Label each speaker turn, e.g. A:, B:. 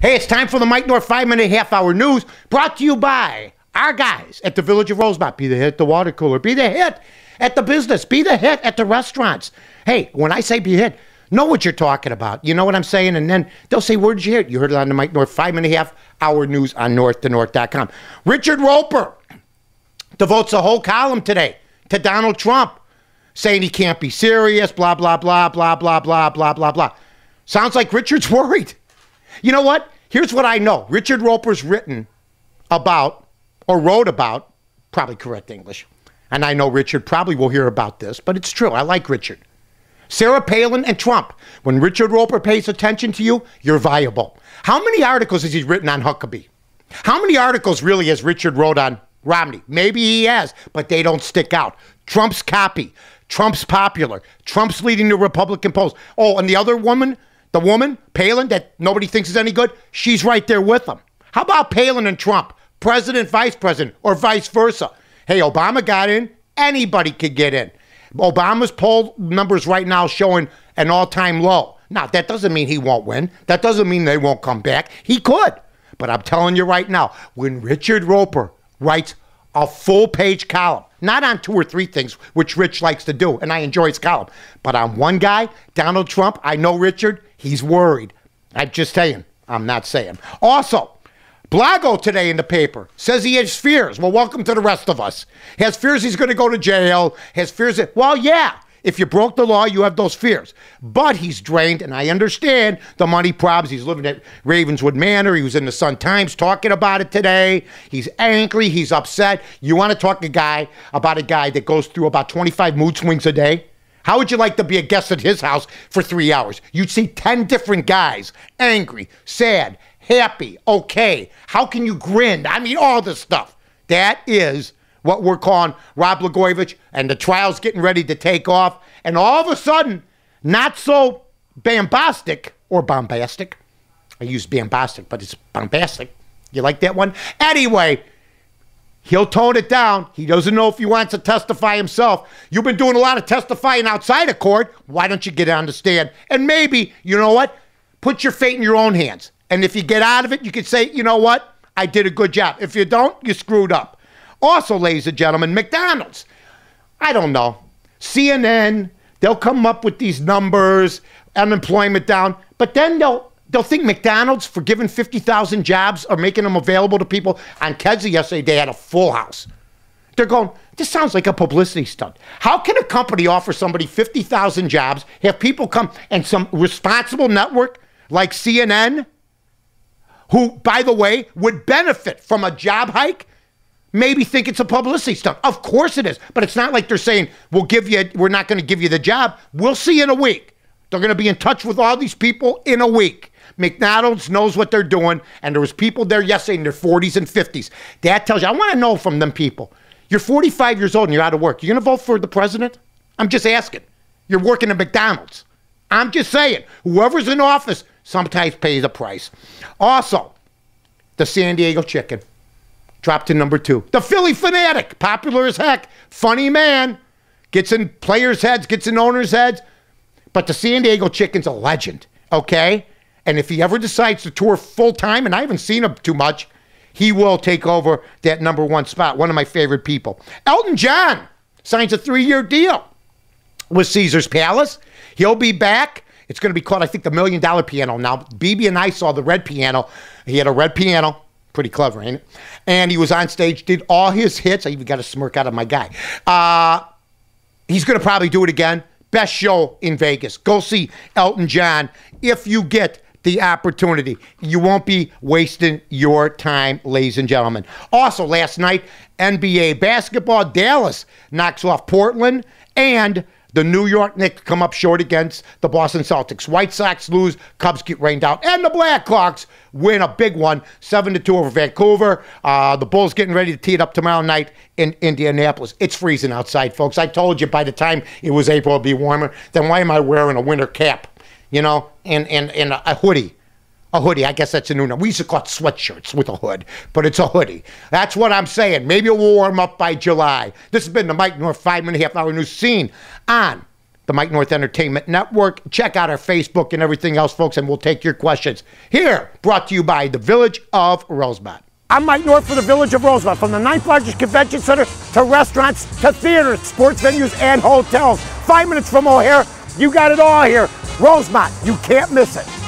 A: Hey, it's time for the Mike North 5-minute half-hour news brought to you by our guys at the Village of Rosemont. Be the hit at the water cooler. Be the hit at the business. Be the hit at the restaurants. Hey, when I say be hit, know what you're talking about. You know what I'm saying? And then they'll say, where did you hear it? You heard it on the Mike North 5-minute half-hour news on north2north.com. Richard Roper devotes a whole column today to Donald Trump, saying he can't be serious, blah, blah, blah, blah, blah, blah, blah, blah, blah. Sounds like Richard's worried. You know what? Here's what I know. Richard Roper's written about, or wrote about, probably correct English, and I know Richard probably will hear about this, but it's true. I like Richard. Sarah Palin and Trump. When Richard Roper pays attention to you, you're viable. How many articles has he written on Huckabee? How many articles really has Richard wrote on Romney? Maybe he has, but they don't stick out. Trump's copy. Trump's popular. Trump's leading the Republican polls. Oh, and the other woman, the woman, Palin, that nobody thinks is any good, she's right there with them. How about Palin and Trump? President, vice president, or vice versa? Hey, Obama got in. Anybody could get in. Obama's poll numbers right now showing an all-time low. Now, that doesn't mean he won't win. That doesn't mean they won't come back. He could. But I'm telling you right now, when Richard Roper writes a full-page column, not on 2 or 3 things, which Rich likes to do, and I enjoy his column, but on one guy, Donald Trump, I know Richard, he's worried. I'm just saying. I'm not saying. Also, Blago today in the paper says he has fears. Well, welcome to the rest of us. Has fears he's going to go to jail. Has fears that, well, yeah, if you broke the law, you have those fears. But he's drained, and I understand the money problems. He's living at Ravenswood Manor. He was in the Sun-Times talking about it today. He's angry. He's upset. You want to talk about a guy that goes through about 25 mood swings a day? How would you like to be a guest at his house for 3 hours? You'd see 10 different guys, angry, sad, happy, okay. How can you grin? I mean, all this stuff. That is what we're calling Rod Blagojevich, and the trial's getting ready to take off. And all of a sudden, not so bombastic or bombastic. I use bombastic, but it's bombastic. You like that one? Anyway, he'll tone it down. He doesn't know if he wants to testify himself. You've been doing a lot of testifying outside of court. Why don't you get on the stand? And maybe, you know what? Put your fate in your own hands. And if you get out of it, you could say, you know what? I did a good job. If you don't, you screwed up. Also, ladies and gentlemen, McDonald's. I don't know. CNN, they'll come up with these numbers, unemployment down, but then they'll think McDonald's, for giving 50,000 jobs or making them available to people. On Kedzie yesterday, they had a full house. They're going, this sounds like a publicity stunt. How can a company offer somebody 50,000 jobs, have people come, and some responsible network like CNN, who, by the way, would benefit from a job hike, maybe think it's a publicity stunt? Of course it is. But it's not like they're saying, we're not going to give you the job. We'll see you in a week. They're going to be in touch with all these people in a week. McDonald's knows what they're doing, and there was people there yesterday in their 40s and 50s. That tells you, I want to know from them people. You're 45 years old and you're out of work. You're going to vote for the president? I'm just asking. You're working at McDonald's. I'm just saying, whoever's in office sometimes pays a price. Also, the San Diego Chicken dropped to number 2. The Philly Fanatic, popular as heck, funny man, gets in players' heads, gets in owners' heads. But the San Diego Chicken's a legend, okay? And if he ever decides to tour full-time, and I haven't seen him too much, he will take over that number 1 spot. One of my favorite people. Elton John signs a 3-year deal with Caesar's Palace. He'll be back. It's going to be called, I think, the $1 Million Piano. Now, BB and I saw the red piano. He had a red piano. Pretty clever, ain't it? And he was on stage, did all his hits. I even got a smirk out of my guy. He's going to probably do it again. Best show in Vegas. Go see Elton John if you get the opportunity. You won't be wasting your time, ladies and gentlemen. Also, last night, NBA basketball, Dallas knocks off Portland, and the New York Knicks come up short against the Boston Celtics. White Sox lose, Cubs get rained out, and the Blackhawks win a big one, 7-2 over Vancouver. The Bulls getting ready to tee it up tomorrow night in Indianapolis. It's freezing outside, folks. I told you by the time it was April, it'd be warmer. Then why am I wearing a winter cap, you know, and a hoodie? A hoodie, I guess that's a new name. We used to call it sweatshirts with a hood, but it's a hoodie. That's what I'm saying. Maybe it will warm up by July. This has been the Mike North 5-minute half-hour news seen on the Mike North Entertainment Network. Check out our Facebook and everything else, folks, and we'll take your questions. Here, brought to you by the Village of Rosemont. I'm Mike North for the Village of Rosemont. From the 9th largest convention center to restaurants to theaters, sports venues, and hotels. 5 minutes from O'Hare, you got it all here. Rosemont, you can't miss it.